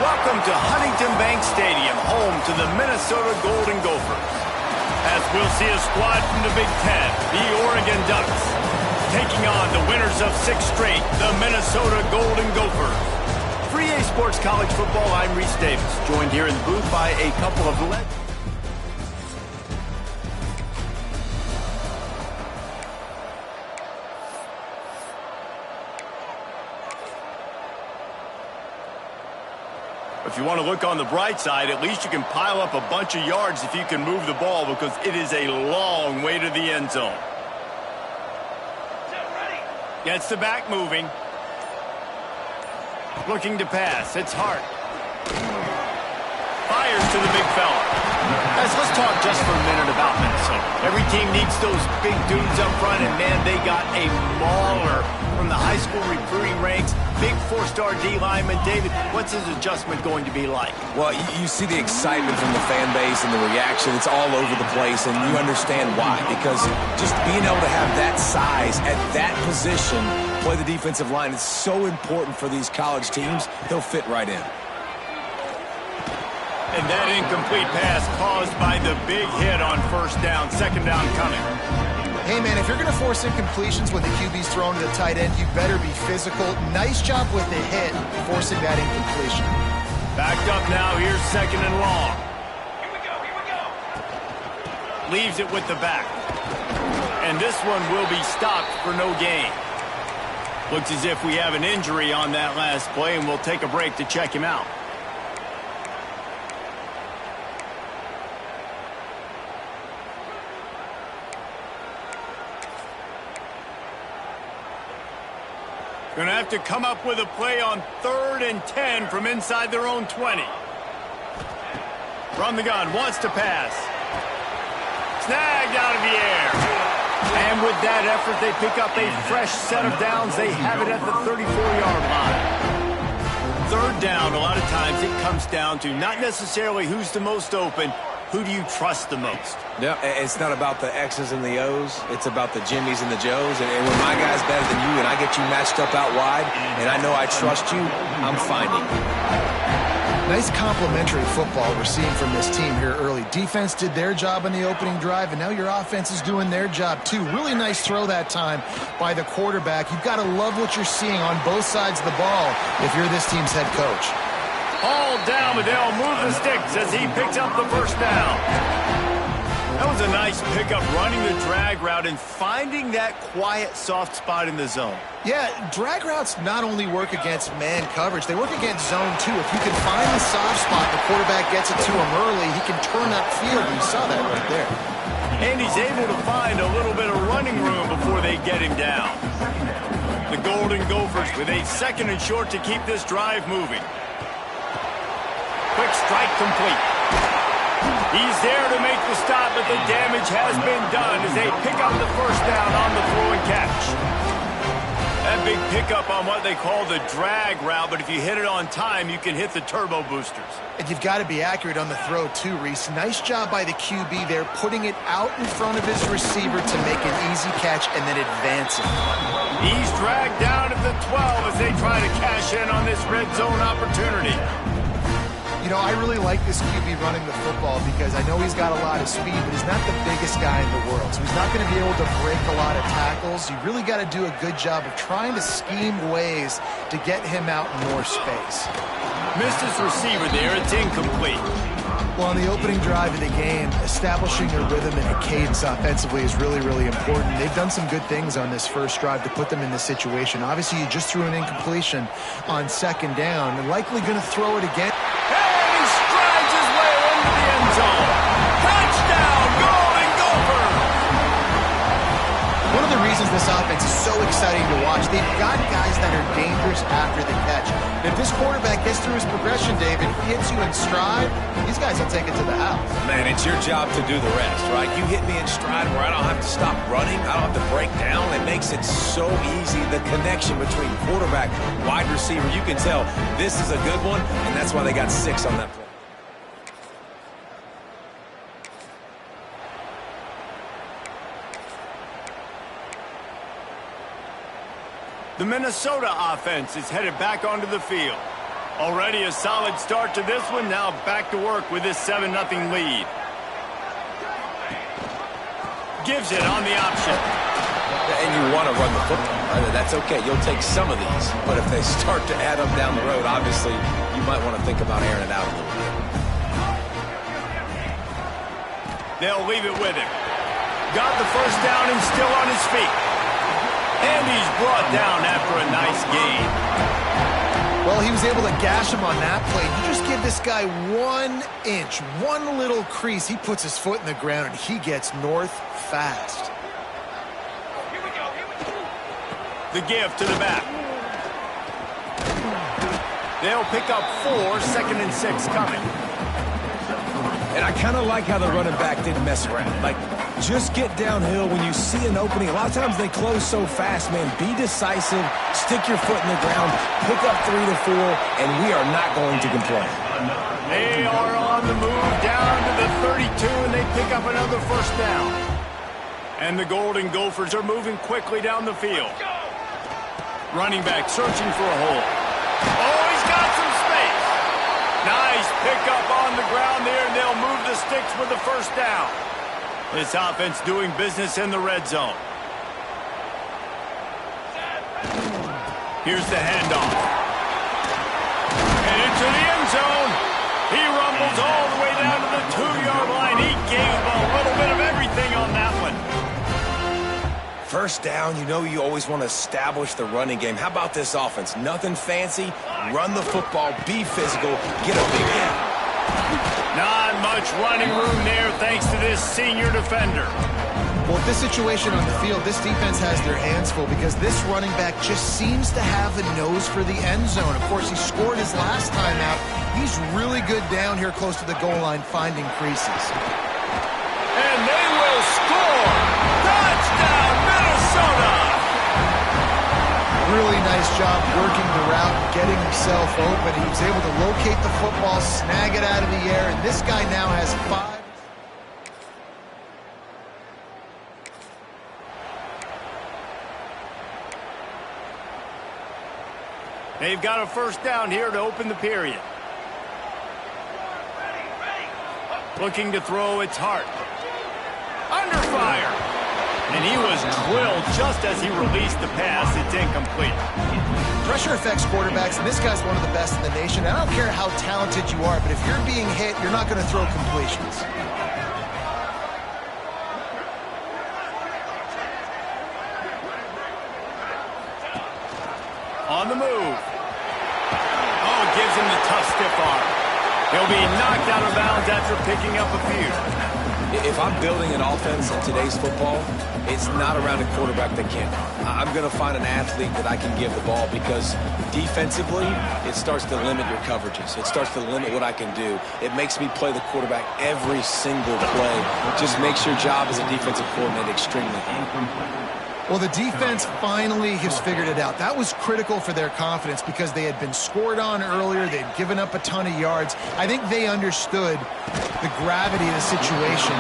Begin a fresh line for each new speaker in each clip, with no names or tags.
Welcome to Huntington Bank Stadium, home to the Minnesota Golden Gophers. As we'll see a squad from the Big Ten, the Oregon Ducks, taking on the winners of 6 straight, the Minnesota Golden Gophers. For EA Sports College Football, I'm Reese Davis, joined here in the booth by a couple of legends. If you want to look on the bright side, at least you can pile up a bunch of yards if you can move the ball, because it is a long way to the end zone. Gets the back moving. Looking to pass. It's Hart. Fires to the big fella. Guys, let's talk just for a minute about Minnesota. Every team needs those big dudes up front, and man, they got a mauler from the high school recruiting ranks. Big 4-star D lineman. David, what's his adjustment going to be like?
Well, you see the excitement from the fan base and the reaction. It's all over the place, and you understand why. Because just being able to have that size at that position, play the defensive line, is so important for these college teams. They'll fit right in.
And that incomplete pass caused by the big hit on first down. Second down coming.
Hey, man, if you're going to force incompletions when the QB's thrown to the tight end, you better be physical. Nice job with the hit, forcing that incompletion.
Backed up now. Here's second and long. Here we go. Leaves it with the back. And this one will be stopped for no gain. Looks as if we have an injury on that last play, and we'll take a break to check him out. Going to have to come up with a play on 3rd and 10 from inside their own 20. From the gun, wants to pass. Snagged out of the air. And with that effort, they pick up a fresh set of downs. They have it at the 34-yard line. 3rd down, a lot of times it comes down to not necessarily who's the most open, who do you trust the most?
Yeah, it's not about the X's and the O's. It's about the Jimmys and the Joes. And when my guy's better than you and I get you matched up out wide and I know I trust you, I'm finding.
Nice complimentary football we're seeing from this team here early. Defense did their job in the opening drive, and now your offense is doing their job too. Really nice throw that time by the quarterback. You've got to love what you're seeing on both sides of the ball if you're this team's head coach.
All down, but they'll move the sticks as he picks up the first down. That was a nice pickup, running the drag route and finding that quiet, soft spot in the zone.
Yeah, drag routes not only work against man coverage, they work against zone too. If you can find the soft spot, the quarterback gets it to him early, he can turn upfield. You saw that right there.
And he's able to find a little bit of running room before they get him down. The Golden Gophers with a 2nd and short to keep this drive moving. Quick strike complete. He's there to make the stop, but the damage has been done as they pick up the first down on the throw and catch. That big pickup on what they call the drag route, but if you hit it on time, you can hit the turbo boosters.
And you've got to be accurate on the throw too, Reese. Nice job by the QB there, putting it out in front of his receiver to make an easy catch and then advancing.
He's dragged down at the 12 as they try to cash in on this red zone opportunity.
You know, I really like this QB running the football because I know he's got a lot of speed, but he's not the biggest guy in the world. So he's not going to be able to break a lot of tackles. You really got to do a good job of trying to scheme ways to get him out in more space.
Missed his receiver there. It's incomplete.
Well, on the opening drive of the game, establishing a rhythm and a cadence offensively is really, really important. They've done some good things on this first drive to put them in this situation. Obviously, you just threw an incompletion on 2nd down. They're likely going to throw it again.
Touchdown, Golden Gophers!
One of the reasons this offense is so exciting to watch, they've got guys that are dangerous after the catch. If this quarterback gets through his progression, David, hits you in stride, these guys will take it to the house.
Man, it's your job to do the rest, right? You hit me in stride where I don't have to stop running. I don't have to break down. It makes it so easy. The connection between quarterback, wide receiver, you can tell this is a good one, and that's why they got 6 on that play.
The Minnesota offense is headed back onto the field. Already a solid start to this one. Now back to work with this 7-0 lead. Gives it on the option.
And you want to run the football, right? That's okay. You'll take some of these. But if they start to add up down the road, obviously, you might want to think about airing it out a little bit.
They'll leave it with him. Got the first down and still on his feet. And he's brought down after a nice gain.
Well, he was able to gash him on that play. You just give this guy 1 inch, one little crease. He puts his foot in the ground, and he gets north fast.
The give to the back. They'll pick up 4, 2nd and 6 coming.
And I kind of like how the running back didn't mess around. Like, just get downhill when you see an opening. A lot of times they close so fast, man. Be decisive, stick your foot in the ground, pick up 3 to 4, and we are not going to complain.
They are on the move down to the 32, and they pick up another first down. And the Golden Gophers are moving quickly down the field. Running back searching for a hole. Oh, he's got some space. Nice pickup on the ground there, and they'll move the sticks with the first down. This offense doing business in the red zone. Here's the handoff. And into the end zone. He rumbles all the way down to the 2-yard line. He gave a little bit of everything on that one.
First down, you know you always want to establish the running game. How about this offense? Nothing fancy. Run the football, be physical, get a big hit.
Not much running room there thanks to this senior defender.
Well, with this situation on the field, this defense has their hands full because this running back just seems to have a nose for the end zone. Of course, he scored his last time out. He's really good down here close to the goal line finding creases.
And they will score! Touchdown, Minnesota!
Really nice job working the route and getting himself open. He was able to locate the football, snag it out of the air, and this guy now has 5.
They've got a first down here to open the period. Looking to throw, it's Hart. Under fire. And he was drilled just as he released the pass. It's incomplete.
Pressure affects quarterbacks, and this guy's one of the best in the nation. I don't care how talented you are, but if you're being hit, you're not going to throw completions.
On the move. Oh, gives him the tough stiff arm. He'll be knocked out of bounds after picking up a few.
If I'm building an offense in today's football, it's not around a quarterback that can't run. I'm going to find an athlete that I can give the ball because defensively, it starts to limit your coverages. It starts to limit what I can do. It makes me play the quarterback every single play. It just makes your job as a defensive coordinator extremely hard.
Well, the defense finally has figured it out. That was critical for their confidence because they had been scored on earlier. They'd given up a ton of yards. I think they understood the gravity of the situation.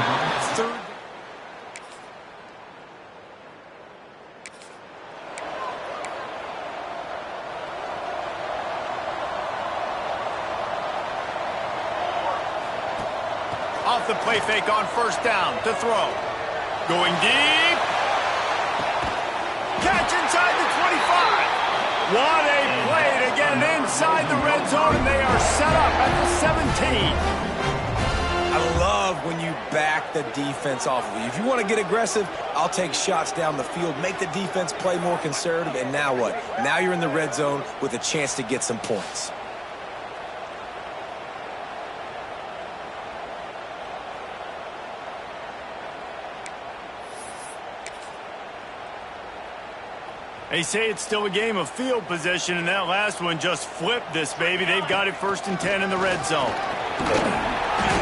Off the play fake on first down to throw. Going deep. Catch inside the 25. What a play to get it inside the red zone, and they are set up at the 17.
I love when you back the defense off of you. If you want to get aggressive, I'll take shots down the field, make the defense play more conservative, and now what? Now you're in the red zone with a chance to get some points.
They say it's still a game of field position, and that last one just flipped this baby. They've got it 1st and 10 in the red zone.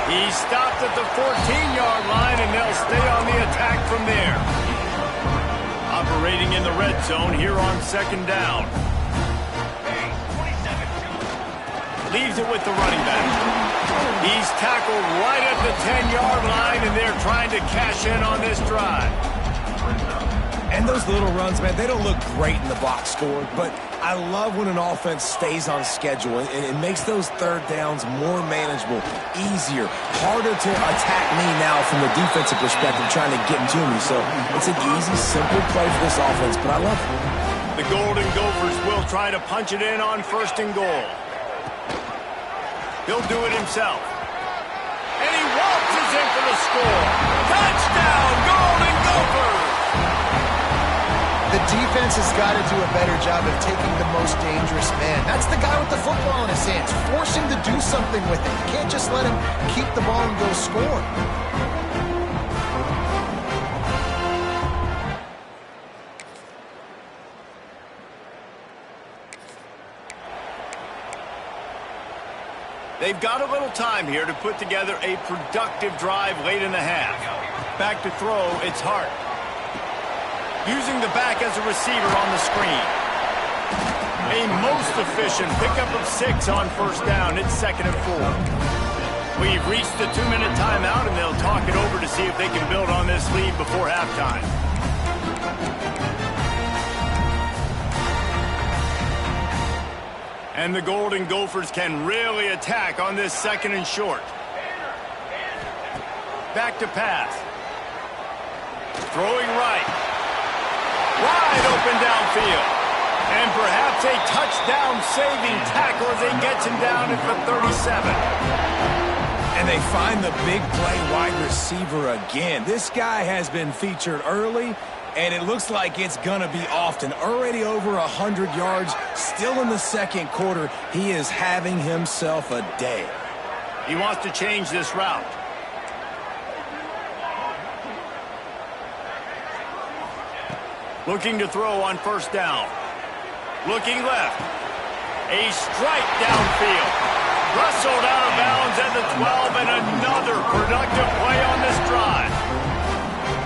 He stopped at the 14-yard line, and they'll stay on the attack from there. Operating in the red zone here on 2nd down. Leaves it with the running back. He's tackled right at the 10-yard line, and they're trying to cash in on this drive.
And those little runs, man, they don't look great in the box score, but I love when an offense stays on schedule, and it makes those third downs more manageable, easier, harder to attack me now from the defensive perspective trying to get to me. So it's an easy, simple play for this offense, but I love it.
The Golden Gophers will try to punch it in on 1st and goal. He'll do it himself. And he waltzes in for the score. Touchdown, Golden Gophers!
The defense has got to do a better job of taking the most dangerous man. That's the guy with the football in his hands. Force him to do something with it. You can't just let him keep the ball and go score.
They've got a little time here to put together a productive drive late in the half. Back to throw, it's Hart. Using the back as a receiver on the screen. A most efficient pickup of 6 on 1st down. It's 2nd and 4. We've reached the 2-minute timeout, and they'll talk it over to see if they can build on this lead before halftime. And the Golden Gophers can really attack on this 2nd and short. Back to pass. Throwing right. Wide open downfield. And perhaps a touchdown-saving tackle as he gets him down at the 37.
And they find the big play wide receiver again. This guy has been featured early, and it looks like it's going to be often. Already over 100 yards, still in the 2nd quarter. He is having himself a day.
He wants to change this route. Looking to throw on 1st down. Looking left. A strike downfield. Rustled out of bounds at the 12, and another productive play on this drive.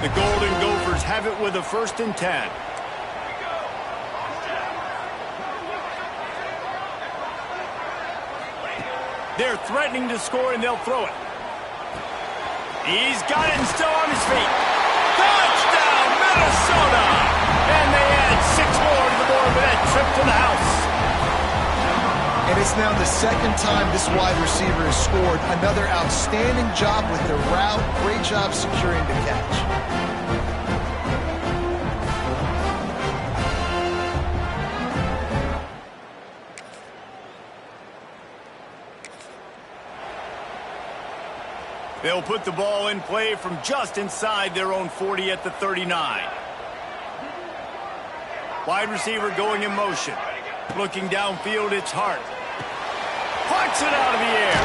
The Golden Gophers have it with a 1st and 10. They're threatening to score, and they'll throw it. He's got it and still on his feet. Touchdown, Minnesota! And they add 6 more to the board with that trip to the house.
And it's now the 2nd time this wide receiver has scored. Another outstanding job with the route. Great job securing the catch.
They'll put the ball in play from just inside their own 40 at the 39. Wide receiver going in motion. Looking downfield, it's Hart. Pucks it out of the air.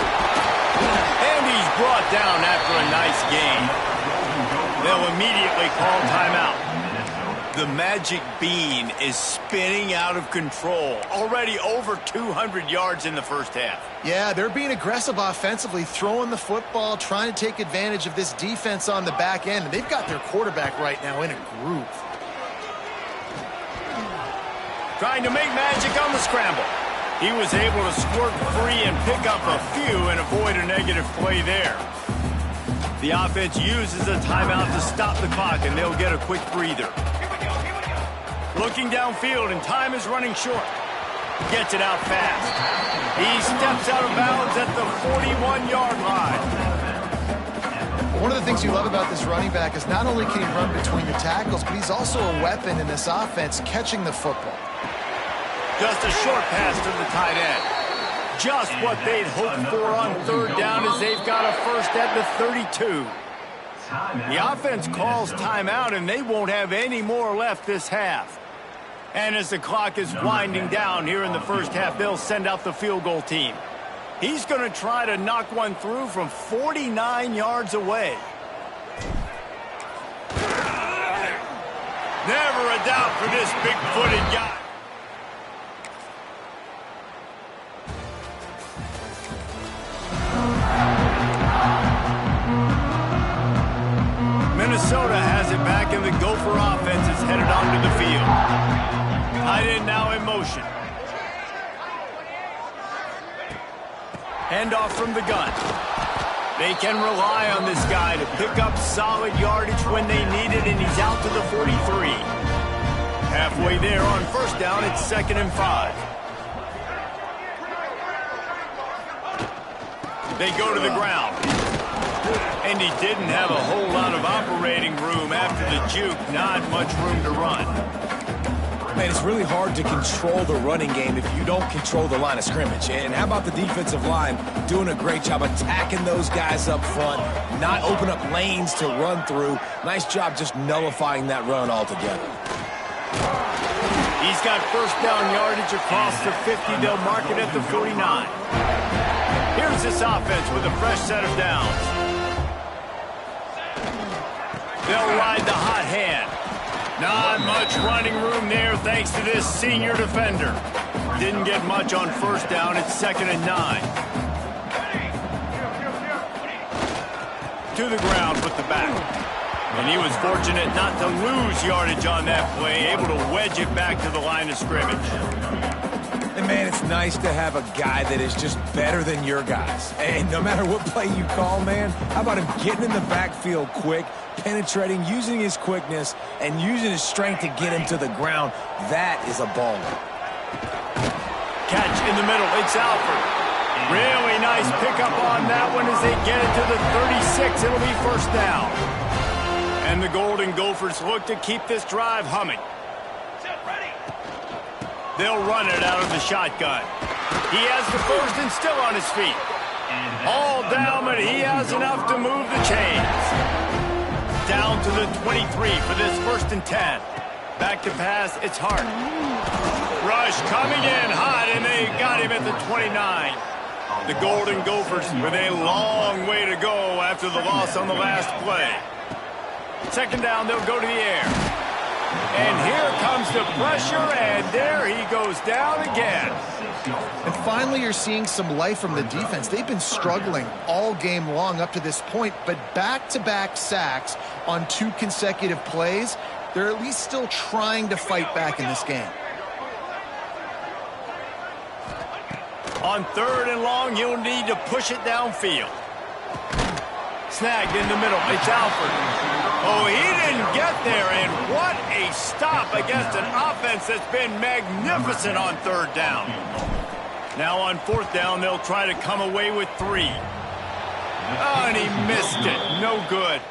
And he's brought down after a nice gain. They'll immediately call timeout. The magic bean is spinning out of control. Already over 200 yards in the 1st half.
Yeah, they're being aggressive offensively, throwing the football, trying to take advantage of this defense on the back end. And they've got their quarterback right now in a groove.
Trying to make magic on the scramble. He was able to squirt free and pick up a few and avoid a negative play there. The offense uses a timeout to stop the clock, and they'll get a quick breather. Looking downfield, and time is running short. Gets it out fast. He steps out of bounds at the 41-yard line.
One of the things you love about this running back is not only can he run between the tackles, but he's also a weapon in this offense catching the football.
Just a short pass to the tight end. Just what they'd hoped for on 3rd down as they've got a 1st at the 32. The offense calls timeout, and they won't have any more left this half. And as the clock is winding down here in the 1st half, they'll send out the field goal team. He's going to try to knock one through from 49 yards away. Never a doubt for this big-footed guy. Minnesota has it back, and the Gopher offense is headed onto the field. Tight end now in motion. Handoff from the gun. They can rely on this guy to pick up solid yardage when they need it, and he's out to the 43. Halfway there on first down, it's 2nd and 5. They go to the ground. And he didn't have a whole lot of operating room after the juke. Not much room to run.
Man, it's really hard to control the running game if you don't control the line of scrimmage. And how about the defensive line doing a great job attacking those guys up front, not open up lanes to run through. Nice job just nullifying that run altogether.
He's got first down yardage across the 50. They'll mark it at the 49. Here's this offense with a fresh set of downs. They'll ride the hot hand. Not much running room there thanks to this senior defender. Didn't get much on first down. It's 2nd and 9. To the ground with the back. And he was fortunate not to lose yardage on that play, able to wedge it back to the line of scrimmage.
And, man, it's nice to have a guy that is just better than your guys. And no matter what play you call, man, how about him getting in the backfield quick, penetrating, using his quickness, and using his strength to get him to the ground. That is a baller.
Catch in the middle. It's Alford. Really nice pickup on that one as they get it to the 36. It'll be first down. And the Golden Gophers look to keep this drive humming. They'll run it out of the shotgun. He has the first and still on his feet. All down, but he has enough to move the chains. Down to the 23 for this 1st and 10. Back to pass, it's Hart. Rush coming in hot, and they got him at the 29. The Golden Gophers with a long way to go after the loss on the last play. 2nd down, they'll go to the air. And here comes the pressure, and there he goes down again.
And finally, you're seeing some life from the defense. They've been struggling all game long up to this point, but back-to-back sacks on 2 consecutive plays, they're at least still trying to fight back in this game.
On 3rd and long, he'll need to push it downfield. Snagged in the middle. It's Alford. Oh, he didn't get there, and what a stop against an offense that's been magnificent on 3rd down. Now on 4th down, they'll try to come away with 3. Oh, and he missed it. No good.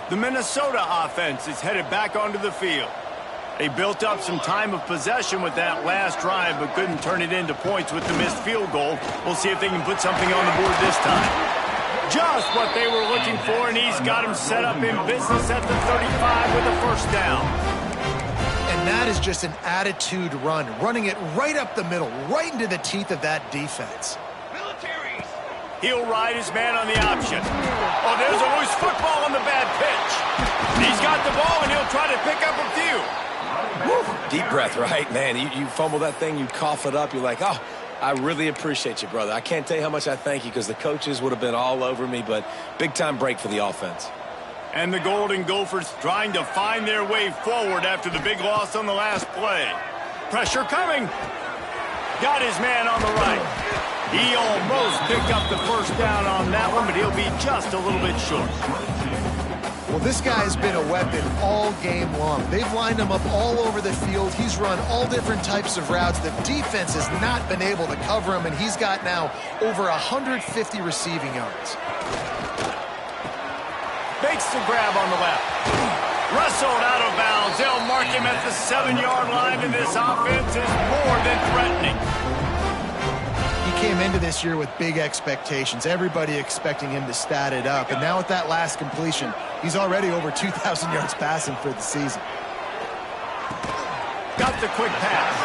The Minnesota offense is headed back onto the field. They built up some time of possession with that last drive, but couldn't turn it into points with the missed field goal. We'll see if they can put something on the board this time. Just what they were looking for, and he's got him set up in business at the 35 with a first down.
And that is just an attitude run, running it right up the middle, right into the teeth of that defense.
He'll ride his man on the option. Oh, there's a loose football on the bad pitch. He's got the ball, and he'll try to pick up a few.
Woo. Deep breath, right, man? You fumble that thing, you cough it up, you're like, oh, I really appreciate you, brother. I can't tell you how much I thank you because the coaches would have been all over me, but big-time break for the offense.
And the Golden Gophers trying to find their way forward after the big loss on the last play. Pressure coming. Got his man on the right. He almost picked up the first down on that one, but he'll be just a little bit short.
Well, this guy's been a weapon all game long. They've lined him up all over the field. He's run all different types of routes. The defense has not been able to cover him, and he's got now over 150 receiving yards.
Makes the grab on the left. Wrestled out of bounds. They'll mark him at the 7-yard line, and this offense is more than threatening.
Came into this year with big expectations. Everybody expecting him to stat it up. And now with that last completion, he's already over 2,000 yards passing for the season.
Got the quick pass.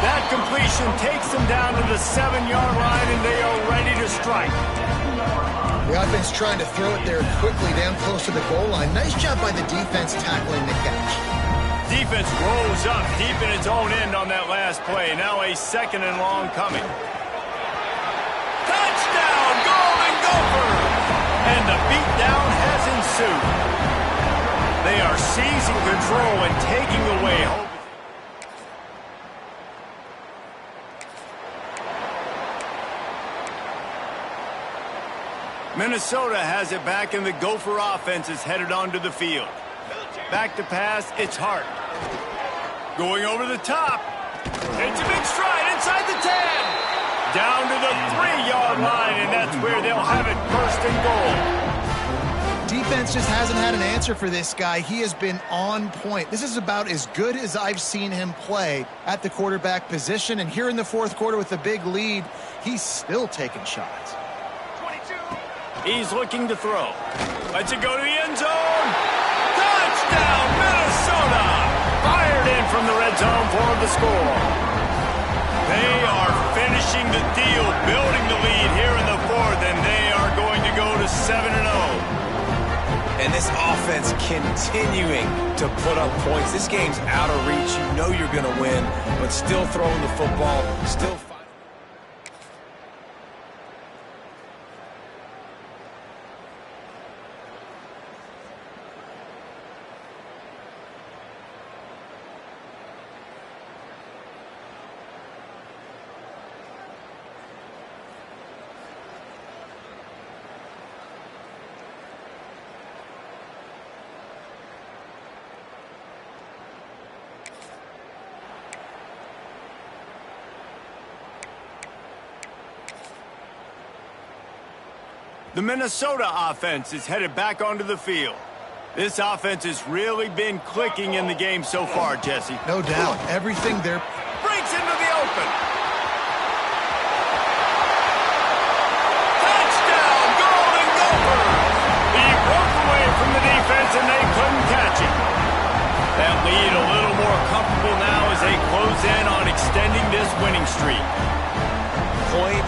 That completion takes them down to the 7-yard line, and they are ready to strike.
The offense trying to throw it there quickly down close to the goal line. Nice job by the defense tackling the catch. Defense
rose up deep in its own end on that last play. Now a 2nd and long coming. Touchdown, Golden Gophers! And the beatdown has ensued. They are seizing control and taking away hope. Minnesota has it back, and the Gopher offense is headed onto the field. Back to pass, it's Hart. Going over the top. It's a big stride inside the 10. Down to the 3-yard line, and that's where they'll have it, first and goal.
Defense just hasn't had an answer for this guy. He has been on point. This is about as good as I've seen him play at the quarterback position. And here in the fourth quarter with a big lead, he's still taking shots.
He's looking to throw. Lets it go to the end zone. Touchdown, Minnesota! Fired in from the red zone for the score. They are finishing the deal, building the lead here in the fourth, and they are going to go to 7-0.
And this offense continuing to put up points. This game's out of reach. You know you're going to win, but still throwing the football, still fighting.
The Minnesota offense is headed back onto the field. This offense has really been clicking in the game so far, Jesse.
No doubt. Everything there.
Breaks into the open. Touchdown, Golden Gophers! He broke away from the defense, and they couldn't catch him. That lead a little more comfortable now as they close in on extending this winning streak.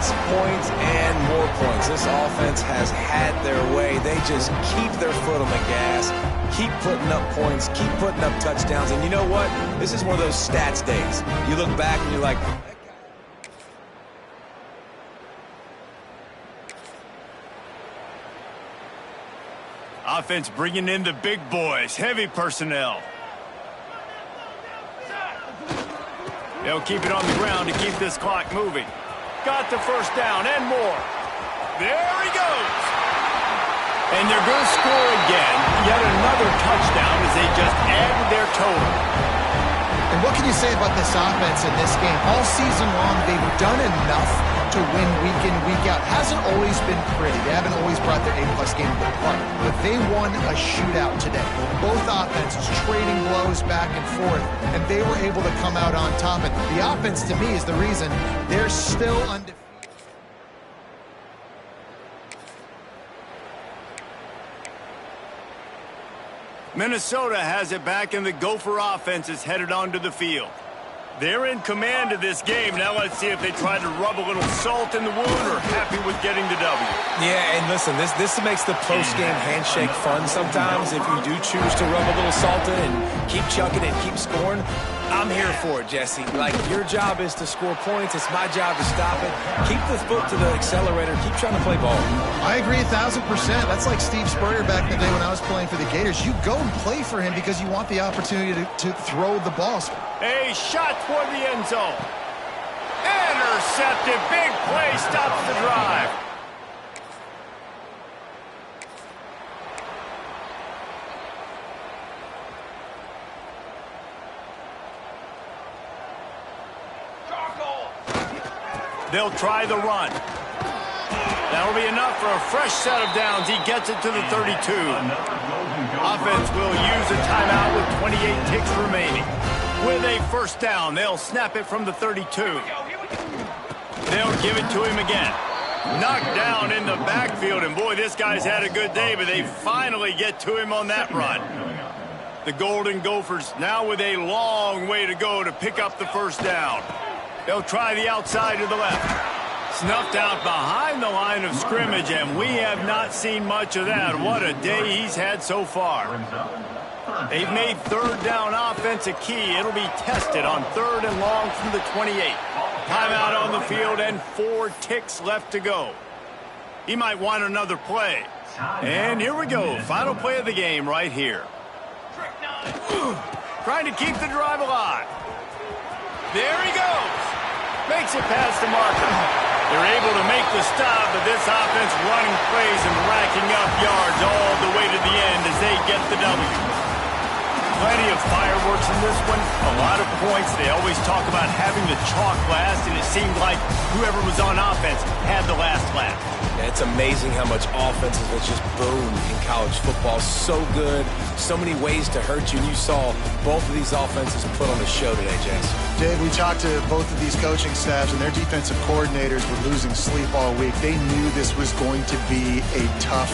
Points, and more points. This offense has had their way. They just keep their foot on the gas, keep putting up points, keep putting up touchdowns. And you know what? This is one of those stats days. You look back and you're like,
offense bringing in the big boys, heavy personnel. They'll keep it on the ground to keep this clock moving. Got the first down and more. There he goes. And they're going to score again. Yet another touchdown as they just added their total.
And what can you say about this offense in this game? All season long, they've done enough to win week in, week out. Hasn't always been pretty. They haven't always brought their A-plus game to the park. But they won a shootout today. Both offenses trading blows back and forth, and they were able to come out on top. And the offense, to me, is the reason they're still undefeated.
Minnesota has it back, and the Gopher offense is headed onto the field. They're in command of this game. Now let's see if they try to rub a little salt in the wound or happy with getting the W.
yeah, and listen, this makes the post-game handshake fun sometimes. If you do choose to rub a little salt in and keep chucking and keep scoring, I'm here for it, Jesse. Like, your job is to score points. It's my job to stop it. Keep the foot to the accelerator. Keep trying to play ball.
I agree 1,000%. That's like Steve Spurrier back in the day when I was playing for the Gators. You go and play for him because you want the opportunity to throw the ball.
A shot toward the end zone. Intercepted. Big play stops the drive. They'll try the run. That'll be enough for a fresh set of downs. He gets it to the 32. Offense will use a timeout with 28 ticks remaining. With a first down, they'll snap it from the 32. They'll give it to him again. Knocked down in the backfield, and boy, this guy's had a good day, but they finally get to him on that run. The Golden Gophers now with a long way to go to pick up the first down. They'll try the outside to the left. Snuffed out behind the line of scrimmage, and we have not seen much of that. What a day he's had so far. They've made third down offense a key. It'll be tested on 3rd and long from the 28. Timeout on the field and 4 ticks left to go. He might want another play. And here we go. Final play of the game right here. Trying to keep the drive alive. There he goes. Makes it past the marker. They're able to make the stop, but this offense running plays and racking up yards all the way to the end as they get the W. Plenty of fireworks in this one. A lot of points. They always talk about having the chalk last, and it seemed like whoever was on offense had the last laugh.
Yeah, it's amazing how much offenses will just boom in college football. So good. So many ways to hurt you. And you saw both of these offenses put on a show today, Jess.
Dave, we talked to both of these coaching staffs, and their defensive coordinators were losing sleep all week. They knew this was going to be a tough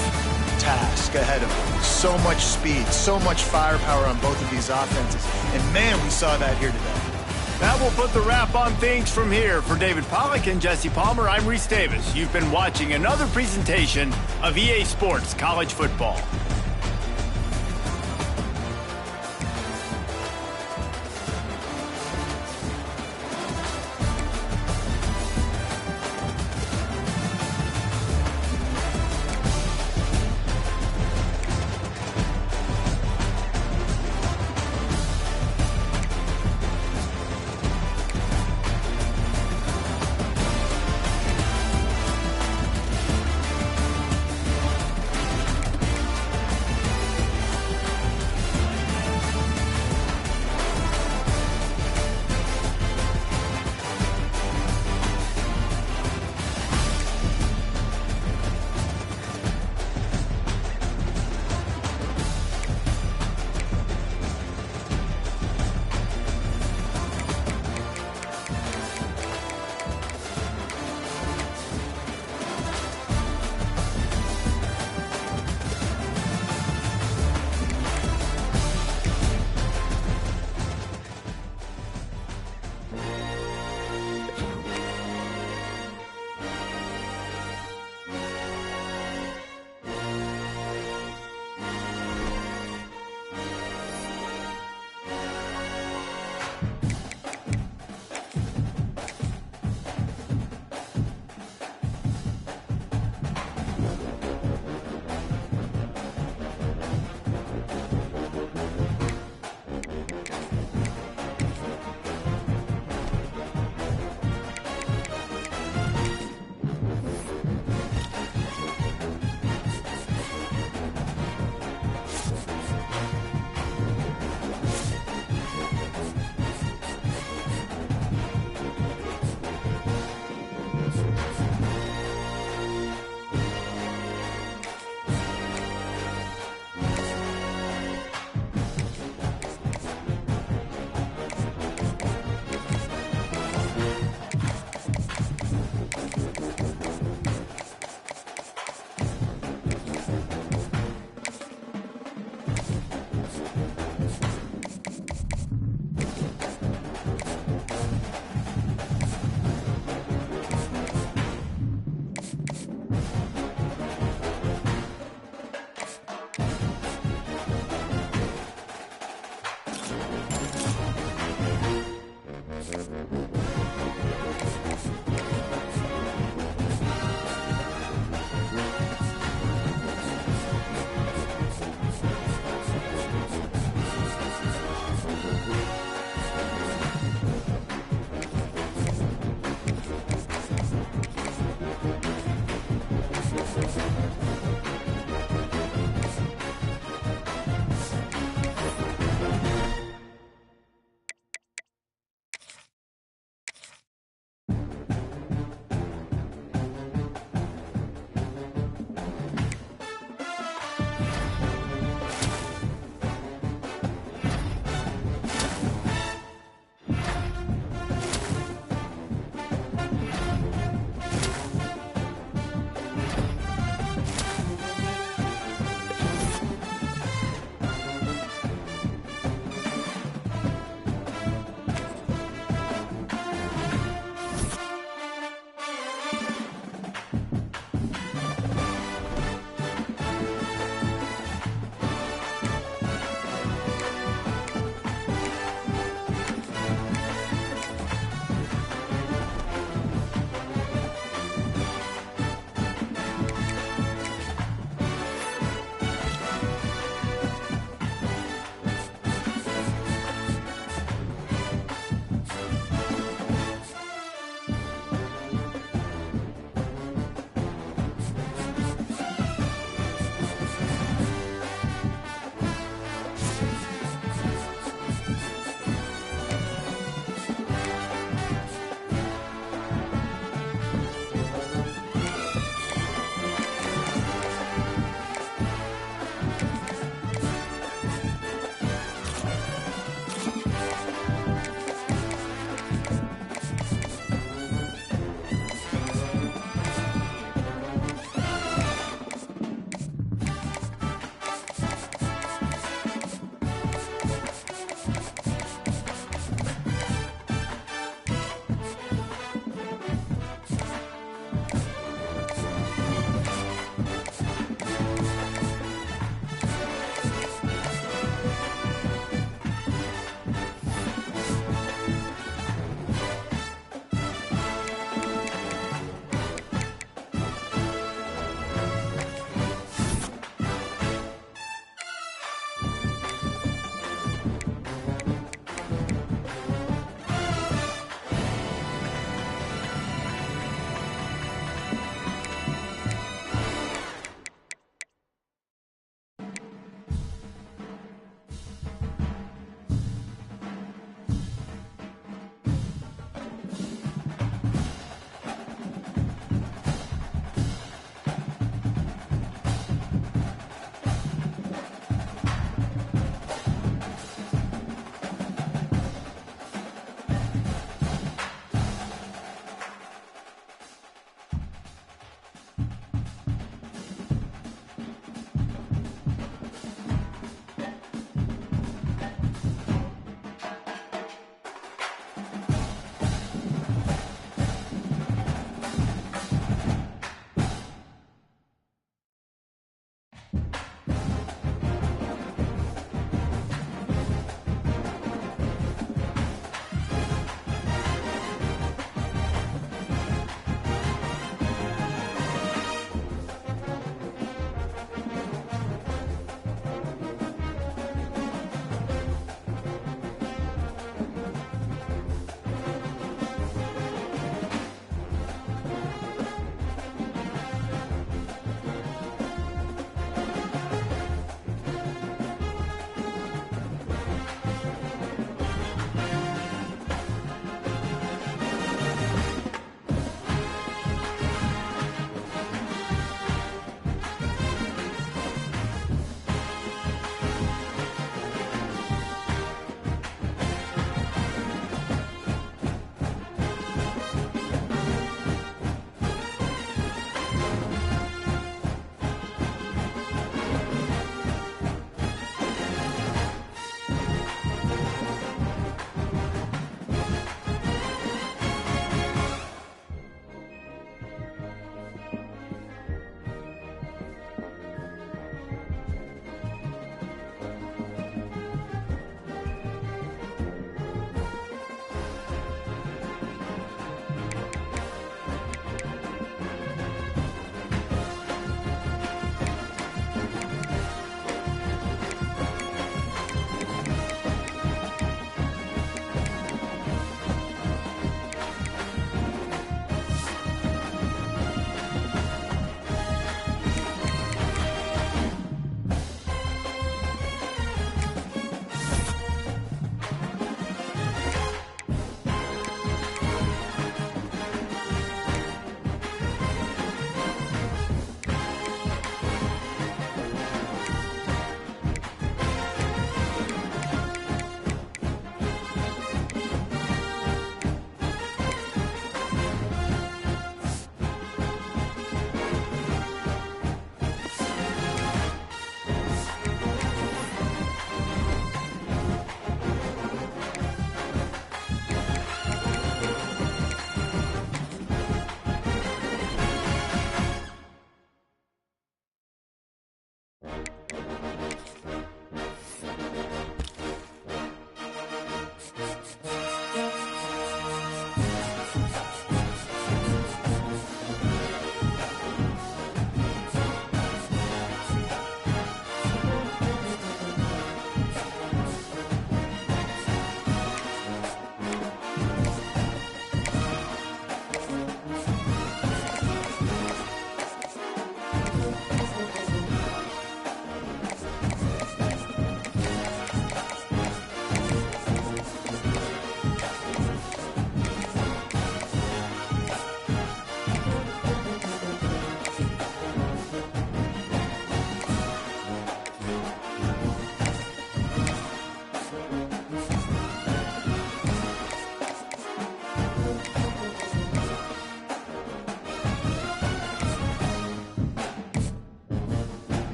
task ahead of them. So much speed, so much firepower on both of these offenses. And, man, we saw that here today.
That will put the wrap on things from here. For David Pollack and Jesse Palmer, I'm Reese Davis. You've been watching another presentation of EA Sports College Football.